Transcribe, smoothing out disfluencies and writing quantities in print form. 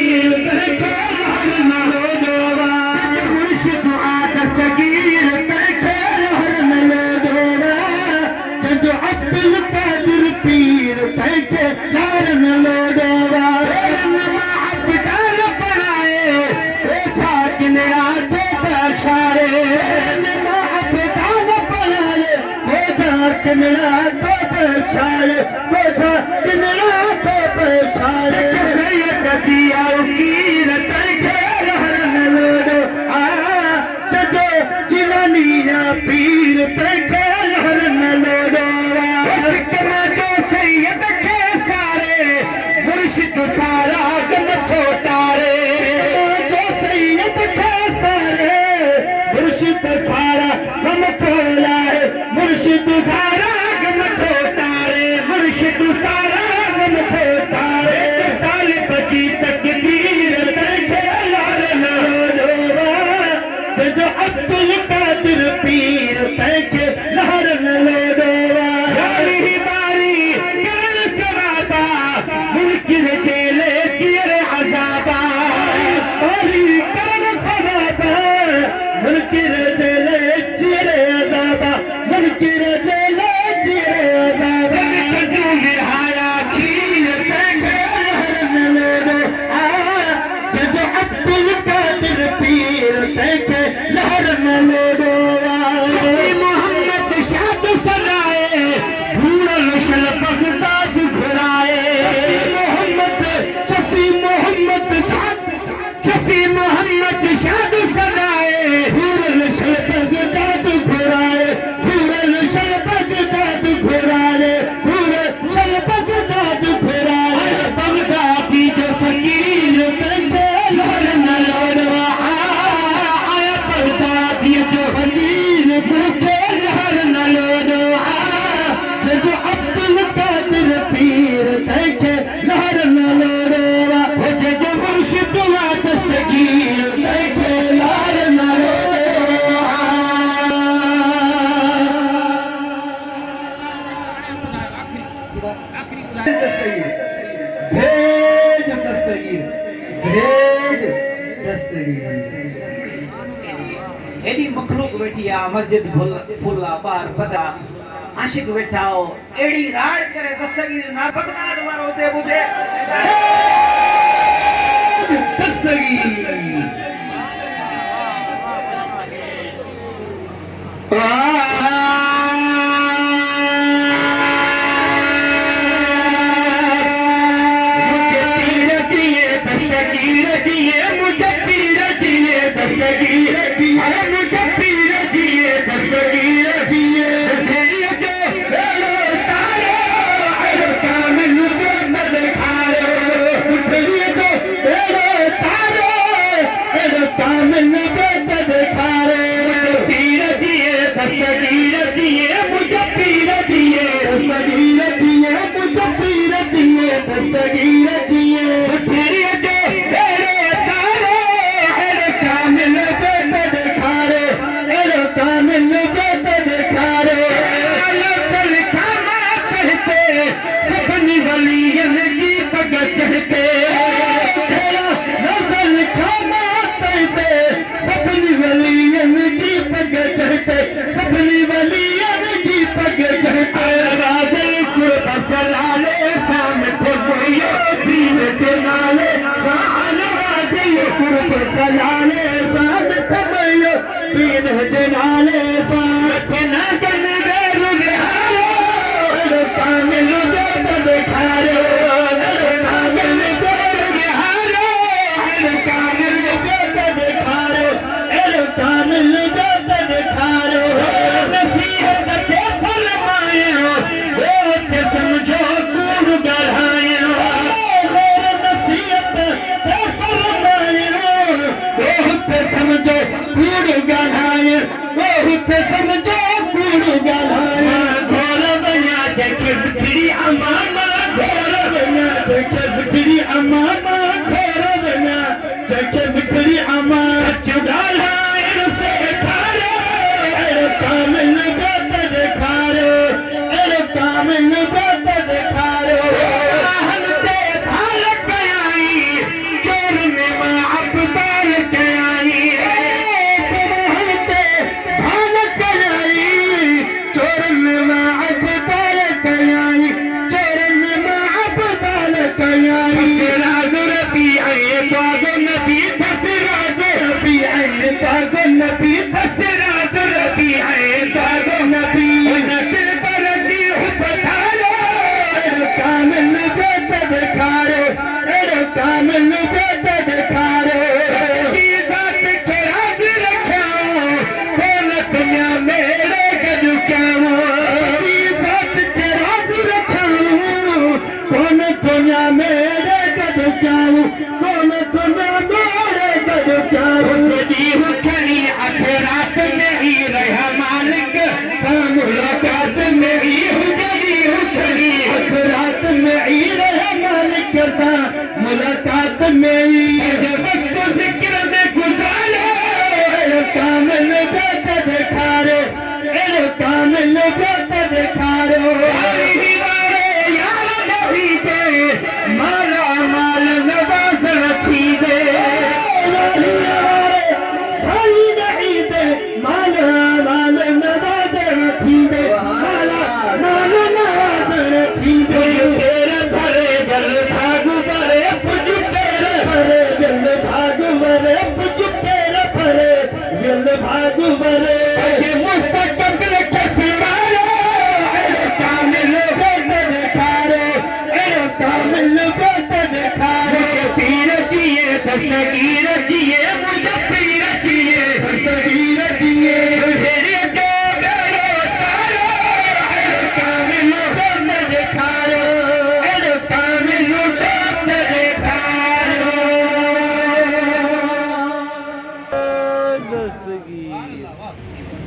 दस्तगीर बैठे लहर न लो डोबा मुर्शिद आ दस्तगीर बैठे लहर न लो डोबा जो अब्दुल कादिर पीर बैठे लहर न लो डोबा नमा अब्दाल बनाए ओछा किनरा तो बचारे नमा अब्दाल बनाए ओछा किनरा तो बचारे ओछा किनरा तो बचारे जिया उकीर बैठे लहर न लोडो जो जिलानिया पीर बैठे लहर न लोडो कमा जो सैयद के सारे मुर्शिद सारा गम छोटारे जो सैयद के सारे मुर्शिद सारा गम छोलाए मुर्शिद सारा गम छोटारे मुर्शिद सारा गम छोटारे बची तकदीर बैठे लहर न डोबा जो अब्दुल कादिर पीर बैठे लहर न डोबा यारी बारी कर सवाबा मुनकिर जेले चिर अजाबा बारी कर सवाबा मुनकिर जेले चिर अजाबा मुनकिर जेले चिर अजाबा कदू गिराया खीर बैठे पीर बैठे लहर न लोडोवा मोहम्मद शाद सनाए भूरल शल बगदाद घुराए शफी मोहम्मद शाद सनाए भूरल शल बगदाद घुराए भूरल शल बगदाद घुराए भूरल शल बगदाद घुराए बगदादी जो फकीर बैठे लहर न जो फकीर बैठे लहर न लोडो जो अब्दुल कादिर पीर बैठे लहर न लोडो जो मुर्शिद वा दस्तगीर बैठे लहर न लोडो भेज दस्तगीर भेज दस्तगीर एडी मखलूक बैठी आ मस्जिद फुल्ला बार बदा आशिक बैठा हो एडी राड करे दस्तगीर ना बगदाद वारो दे मुझे दस्तगीर मुझे पीर जिए दस्तगीर जिए मुझे पीर जिए दस्तगीर अरे मुझे पीर जिए दस्तगीर जिए तेरी जो मेरे तारे अरे कामिल बेद दिखारे तेरी जो मेरे तारे अरे कामिल बेद दिखारे पीर जिए दस्तगीर जिए मुझे पीर जिए दस्तगीर जिए मुझे पीर जिए दस्तगीर जिए तेरी जो मेरे तारे अरे कामिल कामिल बेद दिखारे लफल खामा कहते सपनी वलियन जी पग चढ़ते लफल खामा कहते सपनी वलियन जी पग चढ़ते सपनी वलियन जी पग चढ़ते राजल कुर्ब सलाले सामत बोयो दीन जनाले साल राजल कुर्ब सलाले सामत बोयो दीन जनाले साथ न गन बेर बिहारो कामिल बेद दिखारो कामिल बेर बिहारो कामिल बेद दिखारो कामिल बेद दिखारो नसीहत के फरमायो ते समझो कूड़ गढ़ायो नसीहत के फरमायो ते समझो कूड़ गढ़ायो ते समझो कूड़ गढ़ायो घोर बना जके बिगड़ी अमामा घोर बना जके बिगड़ी अमामा घोर बना जके बिगड़ी अमा चुगालाए से खारे कामिल बेद दिखारो कामिल बेद दिखारो हम ते भाल कयाई चोर तागो नबी दसराज रबी है तागो नबी दसराज रबी है तागो नबी नदिल बरजी बधारो कामिल बेद दिखारो कामिल बेद दिखारो जी जात के राज रखाओ कौन दुनिया मेरे गजु क्याओ जी जात के राज रखाओ कौन दुनिया मेरे गजु क्याओ कौन दुनिया मेरे गजु क्याओ जदी हुखनी अखरात में ही रहा मालिक सा मुलाकात में ही जदी हुखनी अखरात में ही रहा मालिक सा मुलाकात में ही जब वक्त जिक्र में गुजारो कामिल बेद दिखारो कामिल बेद दिखारो यार नहीं दे माला माल नवाज रखी दे सारी नहीं दे माला माल नवाज रखी दे माला माल नवाज रखी दे तेरे भरे गल भाग भरे पुज तेरे भरे गल भाग भरे पुज तेरे भरे गल भाग भरे मुस्तकबिल के सितारे कामिल बेद दिखारो कामिल बेद दिखारो पीर जिए दस्तगीर जिए